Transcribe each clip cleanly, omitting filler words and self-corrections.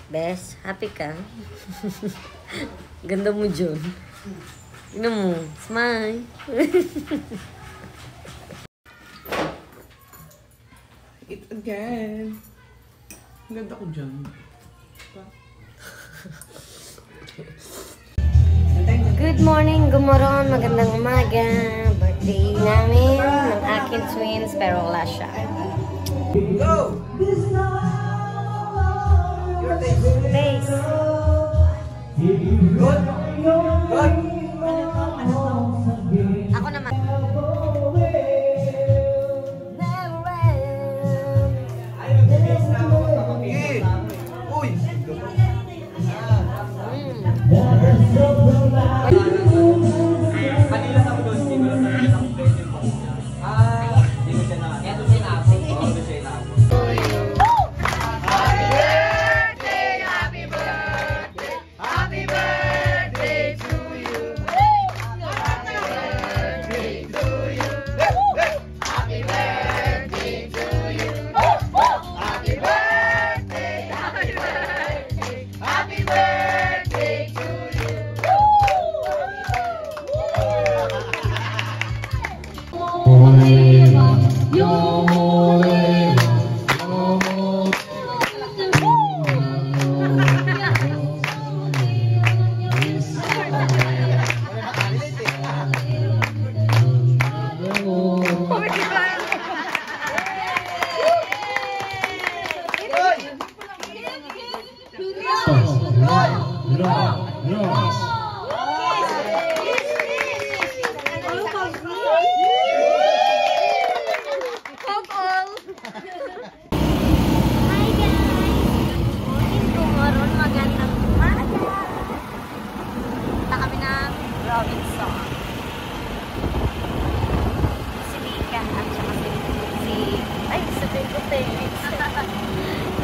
Bes, happy ka? Ganda mo, John. Tignan mo. Smile. Eat again. Ganda ko dyan. Good morning, gumuron, magandang umaga. Birthday namin ng aking twins, pero wala siya. Go! Face. Good! Good! Ako naman. Uy! Kanila sa doon, hindi ko lang na-complete yung box niya. Hindi ko siya na... Ito siya na ako. Ito siya na ako. Happy birthday to you. Happy birthday to you. Happy birthday to you. Happy birthday, happy birthday, happy birthday to you.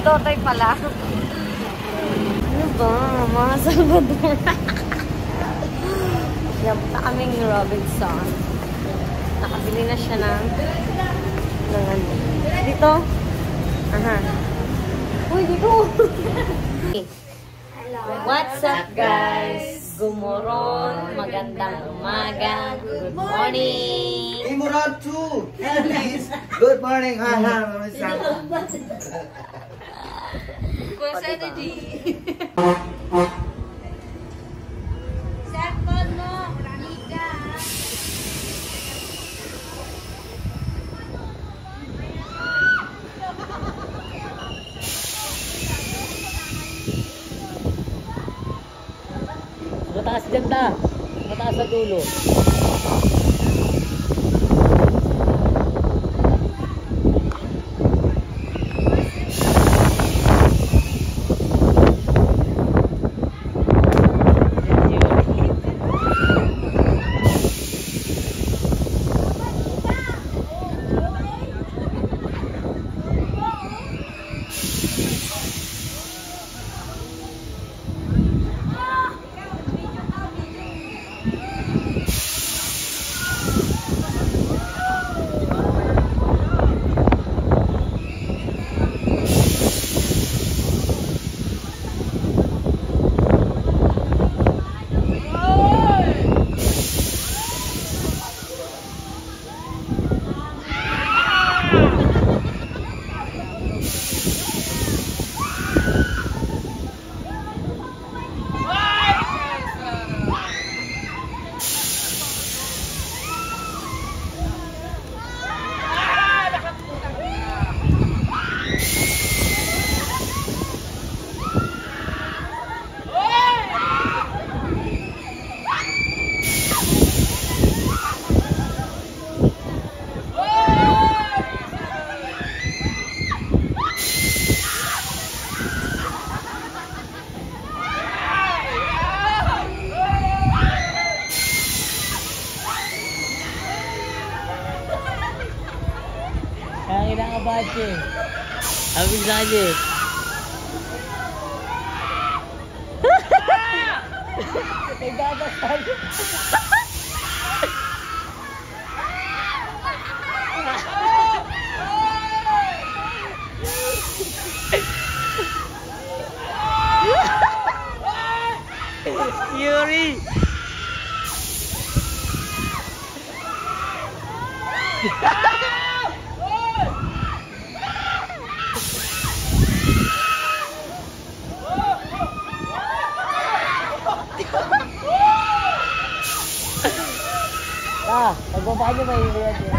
Totoy pala. Ano ba? Mga Salvador. Napunta kaming Robinson. Nakabili na siya ng ano. Dito? Aha. Uy, dito! What's up, guys? Gumuron, magandang umaga. Good morning! Imuran too! Please! Good morning! Boss energy. Cellphone mo, Ranika. Mataas dyan ta. Mataas sa dulo. Bache. Habis aja. Nagdabas aja. Pagbaba niyo may iwan yun.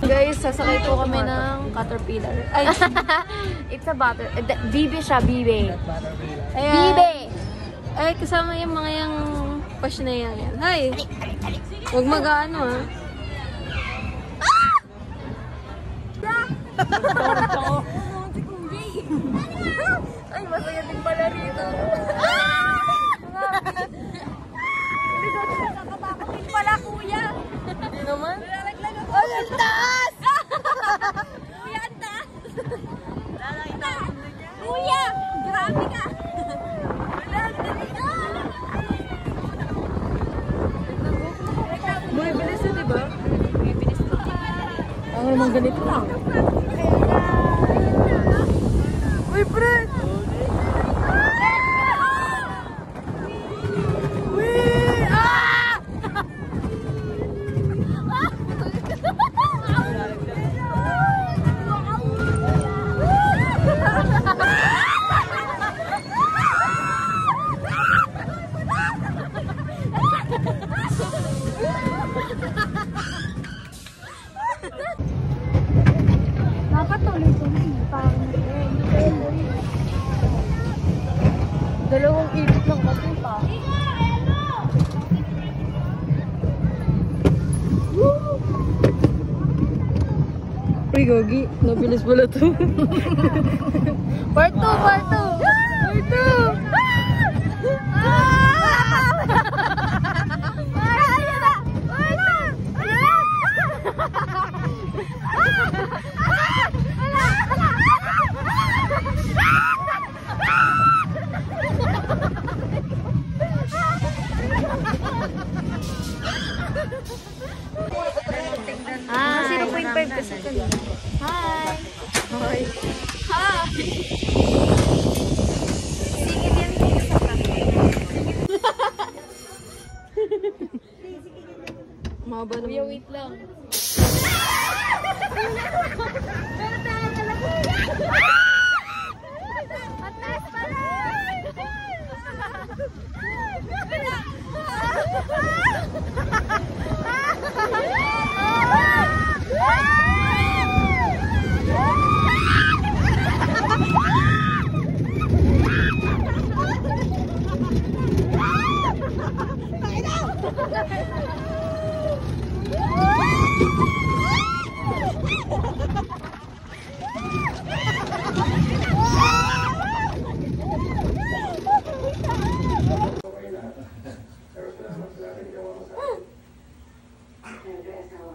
Guys, sasakay po kami ng Caterpillar. Ay, it's a butter. Bibe siya, bibe. Bibe! Ay, kasama yung mga yung push na yan. Hi! Huwag mag-ano ha. Ay, masaya din pala rito. Nakakabakutin pala, kuya. Hindi naman. Ay, ang taas! Kuya, ang taas! Kuya! Grabe ka! Bumibilis na, diba? Bumibilis na. Ang naman ganito lang. Uy, pre! Ay, gogi. Nabilis pala to. Part 2, part 2. Part 0.5 kasi ito. Hi! Hi! Hi! Singit yan sa Mahaba naman. Kuya, wait lang. Mataas pala!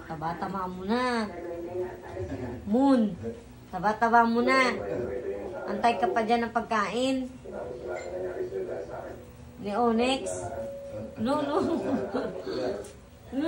Taba-taba mo na. Moon. Taba-taba mo na. Antay ka pa dyan ng pagkain. Ni Onyx. No. No. No.